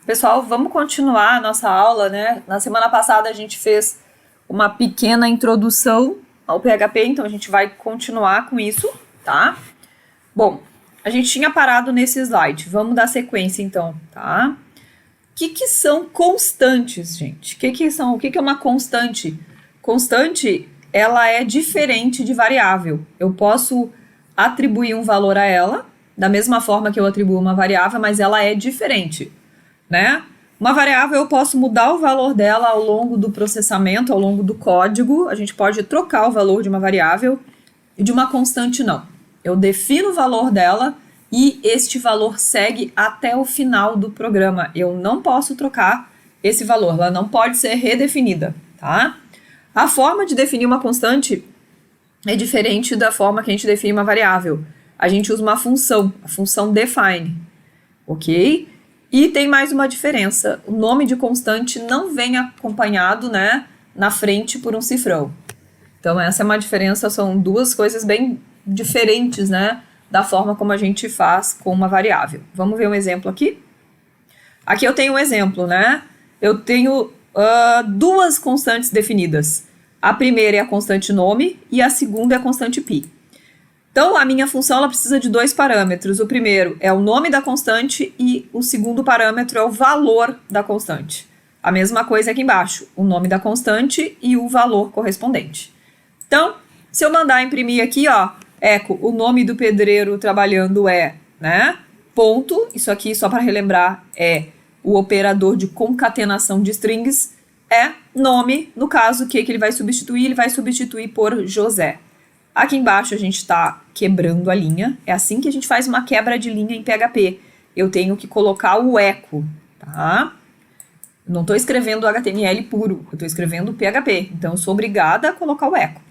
Pessoal, vamos continuar a nossa aula, né? Na semana passada a gente fez uma pequena introdução ao PHP, então a gente vai continuar com isso, tá? Bom, a gente tinha parado nesse slide, vamos dar sequência então, tá? O que são constantes, gente? O que é uma constante? Constante, ela é diferente de variável. Eu posso atribuir um valor a ela, da mesma forma que eu atribuo uma variável, mas ela é diferente, né? Uma variável eu posso mudar o valor dela ao longo do processamento, ao longo do código. A gente pode trocar o valor de uma variável e de uma constante não. Eu defino o valor dela e este valor segue até o final do programa. Eu não posso trocar esse valor, ela não pode ser redefinida, tá? A forma de definir uma constante é diferente da forma que a gente define uma variável. A gente usa uma função, a função define, ok? E tem mais uma diferença, o nome de constante não vem acompanhado, né, na frente por um cifrão. Então essa é uma diferença, são duas coisas bem diferentes, né, da forma como a gente faz com uma variável. Vamos ver um exemplo aqui? Aqui eu tenho um exemplo, né, eu tenho duas constantes definidas. A primeira é a constante nome e a segunda é a constante pi. Então, a minha função ela precisa de dois parâmetros. O primeiro é o nome da constante e o segundo parâmetro é o valor da constante. A mesma coisa aqui embaixo, o nome da constante e o valor correspondente. Então, se eu mandar imprimir aqui, ó, eco, o nome do pedreiro trabalhando é, né, ponto, isso aqui só para relembrar é o operador de concatenação de strings, é nome, no caso, o que ele vai substituir? Ele vai substituir por José. Aqui embaixo a gente está quebrando a linha. É assim que a gente faz uma quebra de linha em PHP. Eu tenho que colocar o eco, tá? Não estou escrevendo HTML puro, eu estou escrevendo PHP. Então, eu sou obrigada a colocar o eco.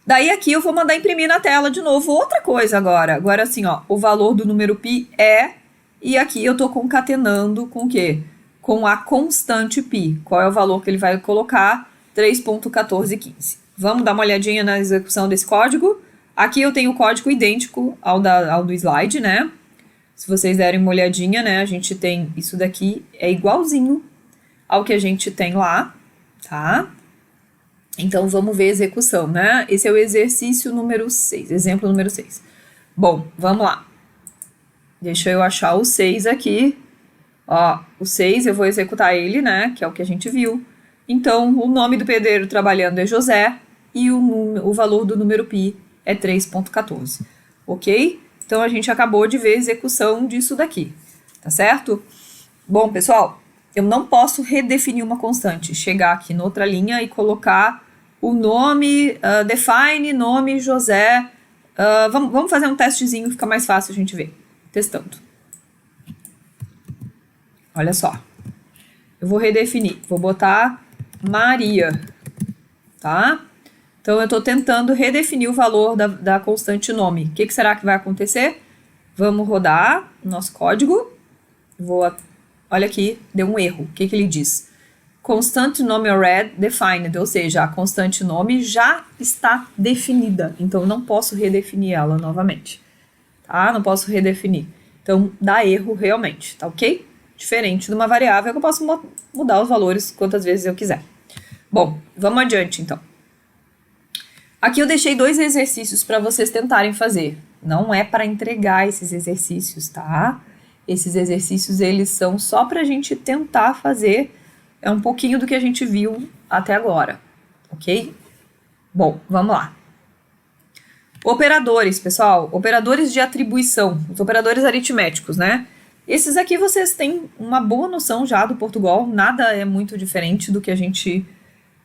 Daí aqui eu vou mandar imprimir na tela de novo outra coisa agora. Agora assim, ó, o valor do número pi é... E aqui eu estou concatenando com o quê? Com a constante pi. Qual é o valor que ele vai colocar? 3.1415. Vamos dar uma olhadinha na execução desse código. Aqui eu tenho o código idêntico ao do slide, né? Se vocês derem uma olhadinha, né? A gente tem isso daqui, é igualzinho ao que a gente tem lá, tá? Então, vamos ver a execução, né? Esse é o exercício número 6, exemplo número 6. Bom, vamos lá. Deixa eu achar o 6 aqui. Ó, o 6 eu vou executar ele, né? Que é o que a gente viu. Então, o nome do pedreiro trabalhando é José e o valor do número pi é 3.14, ok? Então, a gente acabou de ver a execução disso daqui, tá certo? Bom, pessoal, eu não posso redefinir uma constante, chegar aqui na outra linha e colocar o nome, define, nome, José. Vamos fazer um testezinho, fica mais fácil a gente ver, testando. Olha só, eu vou redefinir, vou botar Maria, tá? Então, eu estou tentando redefinir o valor da constante nome. O que será que vai acontecer? Vamos rodar o nosso código. Olha aqui, deu um erro. O que ele diz? Constante nome already defined, ou seja, a constante nome já está definida. Então, eu não posso redefinir ela novamente, tá? Não posso redefinir. Então, dá erro realmente, tá ok? Diferente de uma variável que eu posso mudar os valores quantas vezes eu quiser. Bom, vamos adiante então. Aqui eu deixei dois exercícios para vocês tentarem fazer. Não é para entregar esses exercícios, tá? Esses exercícios, eles são só para a gente tentar fazer um pouquinho do que a gente viu até agora, ok? Bom, vamos lá. Operadores, pessoal. Operadores de atribuição. Os operadores aritméticos, né? Esses aqui vocês têm uma boa noção já do Portugal. Nada é muito diferente do que a gente...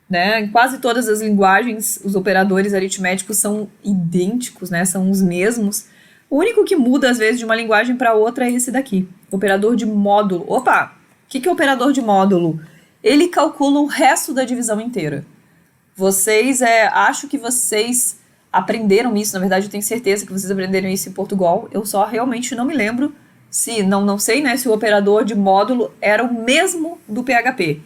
né? Em quase todas as linguagens, os operadores aritméticos são idênticos, né? São os mesmos. O único que muda, às vezes, de uma linguagem para outra é esse daqui. Operador de módulo. Opa! O que é operador de módulo? Ele calcula o resto da divisão inteira. Acho que vocês aprenderam isso. Na verdade, eu tenho certeza que vocês aprenderam isso em Portugal. Eu só realmente não me lembro não sei, né? Se o operador de módulo era o mesmo do PHP,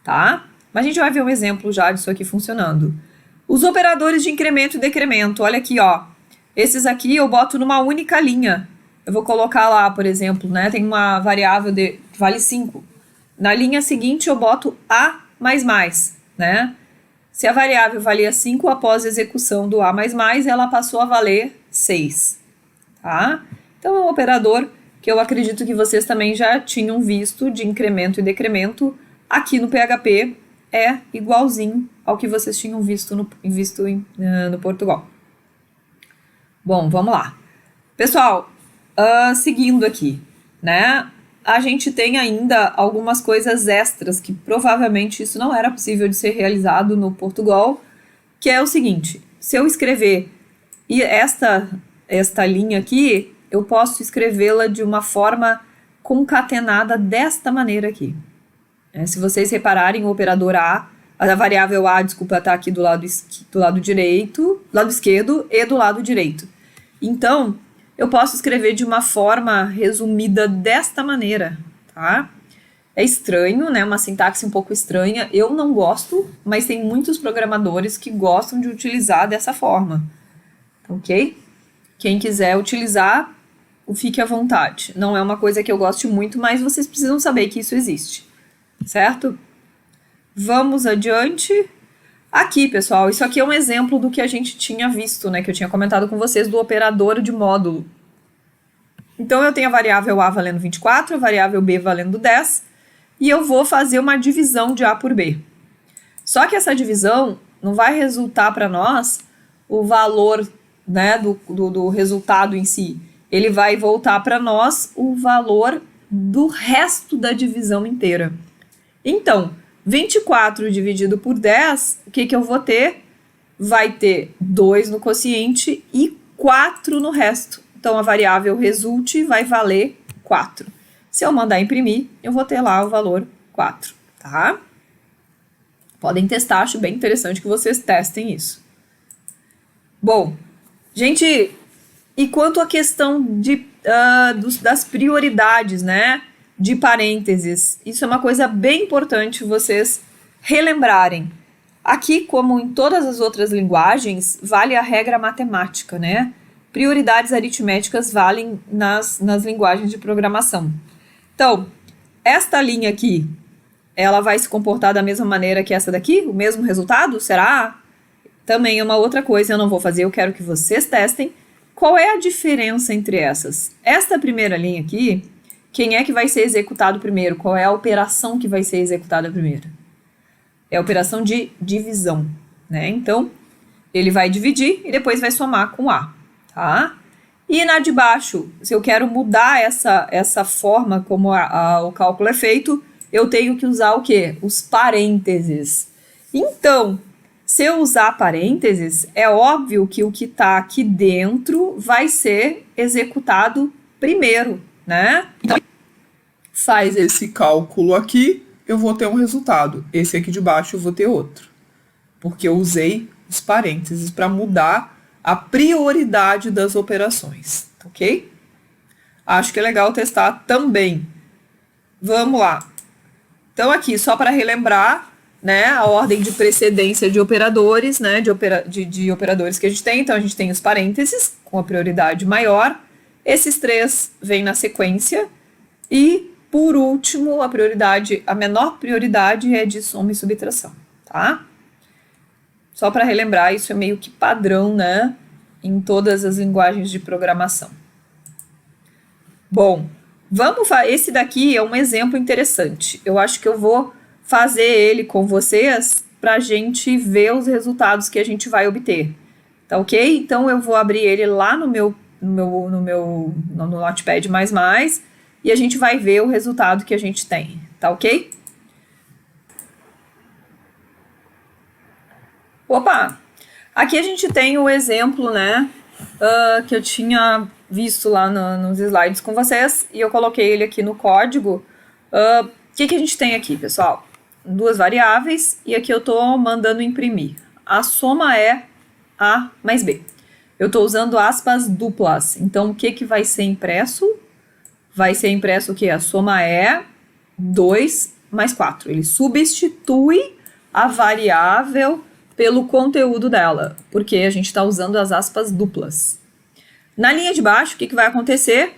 tá? Mas a gente vai ver um exemplo já disso aqui funcionando. Os operadores de incremento e decremento, olha aqui, ó. Esses aqui eu boto numa única linha. eu vou colocar lá, por exemplo, né? Tem uma variável de vale 5. Na linha seguinte, eu boto A++, né? Se a variável valia 5, após a execução do A++, ela passou a valer 6, tá? Então, é um operador que eu acredito que vocês também já tinham visto de incremento e decremento. Aqui no PHP é igualzinho ao que vocês tinham visto no Portugal. Bom, vamos lá. Pessoal, seguindo aqui, né? A gente tem ainda algumas coisas extras que provavelmente isso não era possível de ser realizado no Portugal, que é o seguinte: se eu escrever esta linha aqui, eu posso escrevê-la de uma forma concatenada desta maneira aqui. Se vocês repararem, o operador a variável A, desculpa, está aqui do lado esquerdo e do lado direito. Então, eu posso escrever de uma forma resumida desta maneira, tá? É estranho, né? Uma sintaxe um pouco estranha. Eu não gosto, mas tem muitos programadores que gostam de utilizar dessa forma, ok? Quem quiser utilizar, fique à vontade. Não é uma coisa que eu goste muito, mas vocês precisam saber que isso existe, certo? Vamos adiante. Aqui, pessoal, isso aqui é um exemplo do que a gente tinha visto, né? Que eu tinha comentado com vocês do operador de módulo. Então, eu tenho a variável A valendo 24, a variável B valendo 10, e eu vou fazer uma divisão de A por B. Só que essa divisão não vai resultar para nós o valor, né, do resultado em si. Ele vai voltar para nós o valor do resto da divisão inteira. Então, 24 dividido por 10, o que eu vou ter? Vai ter 2 no quociente e 4 no resto. Então, a variável resulte vai valer 4. Se eu mandar imprimir, eu vou ter lá o valor 4, tá? Podem testar, acho bem interessante que vocês testem isso. Bom, gente, e quanto à questão das prioridades, né? De parênteses, isso é uma coisa bem importante vocês relembrarem. Aqui, como em todas as outras linguagens, vale a regra matemática, né? Prioridades aritméticas valem nas linguagens de programação. Então, esta linha aqui, ela vai se comportar da mesma maneira que essa daqui? O mesmo resultado? Será? Também é uma outra coisa, eu não vou fazer, eu quero que vocês testem. Qual é a diferença entre essas? Esta primeira linha aqui, quem é que vai ser executado primeiro? Qual é a operação que vai ser executada primeiro? É a operação de divisão, né? Então, ele vai dividir e depois vai somar com A, tá? E na de baixo, se eu quero mudar essa forma como o cálculo é feito, eu tenho que usar o quê? Os parênteses. Então, se eu usar parênteses, é óbvio que o que está aqui dentro vai ser executado primeiro, né? Então, faz esse cálculo aqui, eu vou ter um resultado. Esse aqui de baixo eu vou ter outro. Porque eu usei os parênteses para mudar a prioridade das operações, ok? Acho que é legal testar também. Vamos lá. Então aqui, só para relembrar, né, a ordem de precedência de operadores, né, de operadores que a gente tem. Então a gente tem os parênteses com a prioridade maior. Esses 3 vêm na sequência. E, por último, a menor prioridade é de soma e subtração, tá? Só para relembrar, isso é meio que padrão, né? Em todas as linguagens de programação. Bom, esse daqui é um exemplo interessante. Eu acho que eu vou fazer ele com vocês para a gente ver os resultados que a gente vai obter. Tá ok? Então, eu vou abrir ele lá no Notepad++, e a gente vai ver o resultado que a gente tem, tá ok? Opa! Aqui a gente tem o exemplo, né, que eu tinha visto lá nos slides com vocês, e eu coloquei ele aqui no código. O que a gente tem aqui, pessoal? 2 variáveis, e aqui eu estou mandando imprimir. A soma é A mais B. Eu estou usando aspas duplas, então o que vai ser impresso? Vai ser impresso o quê? A soma é 2 mais 4. Ele substitui a variável pelo conteúdo dela, porque a gente está usando as aspas duplas. Na linha de baixo, o que vai acontecer?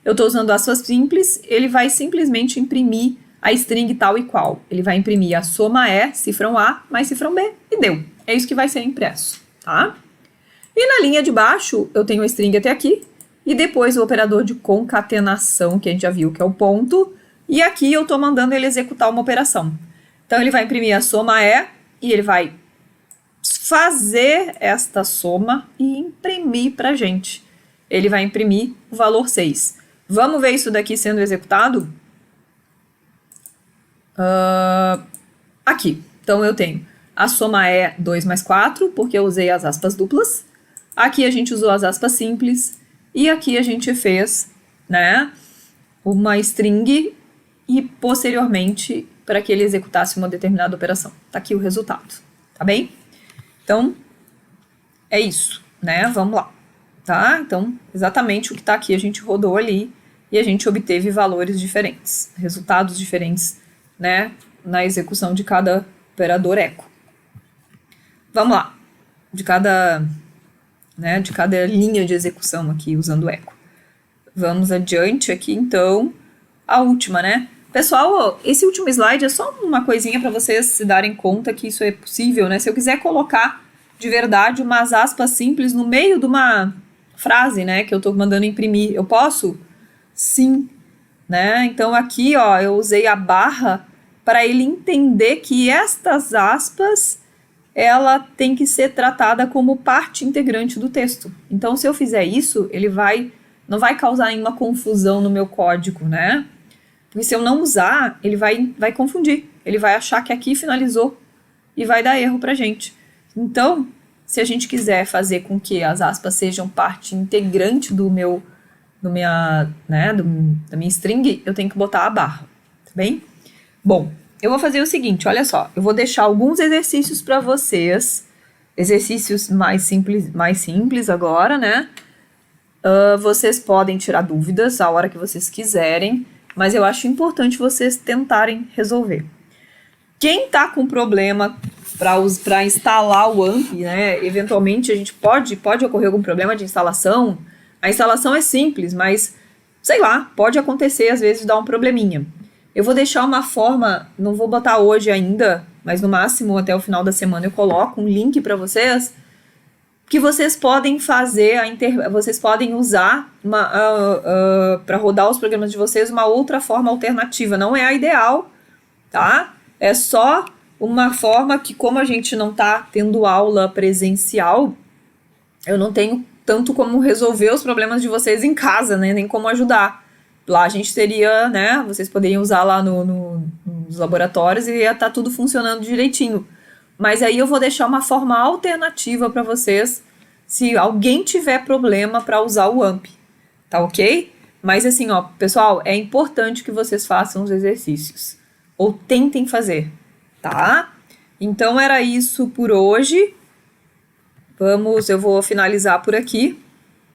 eu estou usando aspas simples, ele vai simplesmente imprimir a string tal e qual. Ele vai imprimir a soma E, cifrão A, mais cifrão B, e deu. É isso que vai ser impresso, tá? E na linha de baixo, eu tenho a string até aqui, e depois o operador de concatenação, que a gente já viu que é o ponto, e aqui eu estou mandando ele executar uma operação. Então, ele vai imprimir a soma E, e ele vai fazer esta soma e imprimir para a gente. Ele vai imprimir o valor 6. Vamos ver isso daqui sendo executado? Aqui. Então, eu tenho a soma é 2 mais 4, porque eu usei as aspas duplas. Aqui a gente usou as aspas simples. E aqui a gente fez, né, uma string e, posteriormente, para que ele executasse uma determinada operação. Tá aqui o resultado, tá bem? Então, é isso, né? Vamos lá, tá? Então, exatamente o que tá aqui a gente rodou ali e a gente obteve valores diferentes, resultados diferentes, né, na execução de cada operador eco. Vamos lá, de cada linha de execução aqui usando eco. Vamos adiante aqui, então, a última, né? Pessoal, esse último slide é só uma coisinha para vocês se darem conta que isso é possível, né? Se eu quiser colocar de verdade umas aspas simples no meio de uma frase, né, que eu estou mandando imprimir, eu posso? Sim, né? Então aqui, ó, eu usei a barra para ele entender que estas aspas ela tem que ser tratada como parte integrante do texto. Então, se eu fizer isso, ele não vai causar nenhuma confusão no meu código, né? Porque se eu não usar, ele vai confundir. Ele vai achar que aqui finalizou e vai dar erro pra gente. Então, se a gente quiser fazer com que as aspas sejam parte integrante da minha string, eu tenho que botar a barra, tá bem? Bom, eu vou fazer o seguinte, olha só, eu vou deixar alguns exercícios para vocês, exercícios mais simples agora, né? Vocês podem tirar dúvidas a hora que vocês quiserem, mas eu acho importante vocês tentarem resolver. Quem tá com problema para instalar o AMP, né? Eventualmente a gente pode ocorrer algum problema de instalação. A instalação é simples, mas sei lá, pode acontecer às vezes dar um probleminha. Eu vou deixar uma forma, não vou botar hoje ainda, mas no máximo até o final da semana eu coloco um link para vocês que vocês podem fazer, vocês podem usar para rodar os programas de vocês uma outra forma alternativa. Não é a ideal, tá? É só uma forma que, como a gente não está tendo aula presencial, eu não tenho tanto como resolver os problemas de vocês em casa, né? Nem como ajudar. Lá a gente teria, né? Vocês poderiam usar lá nos laboratórios e ia estar tudo funcionando direitinho. Mas aí eu vou deixar uma forma alternativa para vocês, se alguém tiver problema para usar o AMP, tá ok? Mas assim, ó, pessoal, é importante que vocês façam os exercícios. Ou tentem fazer, tá? Então era isso por hoje. Eu vou finalizar por aqui.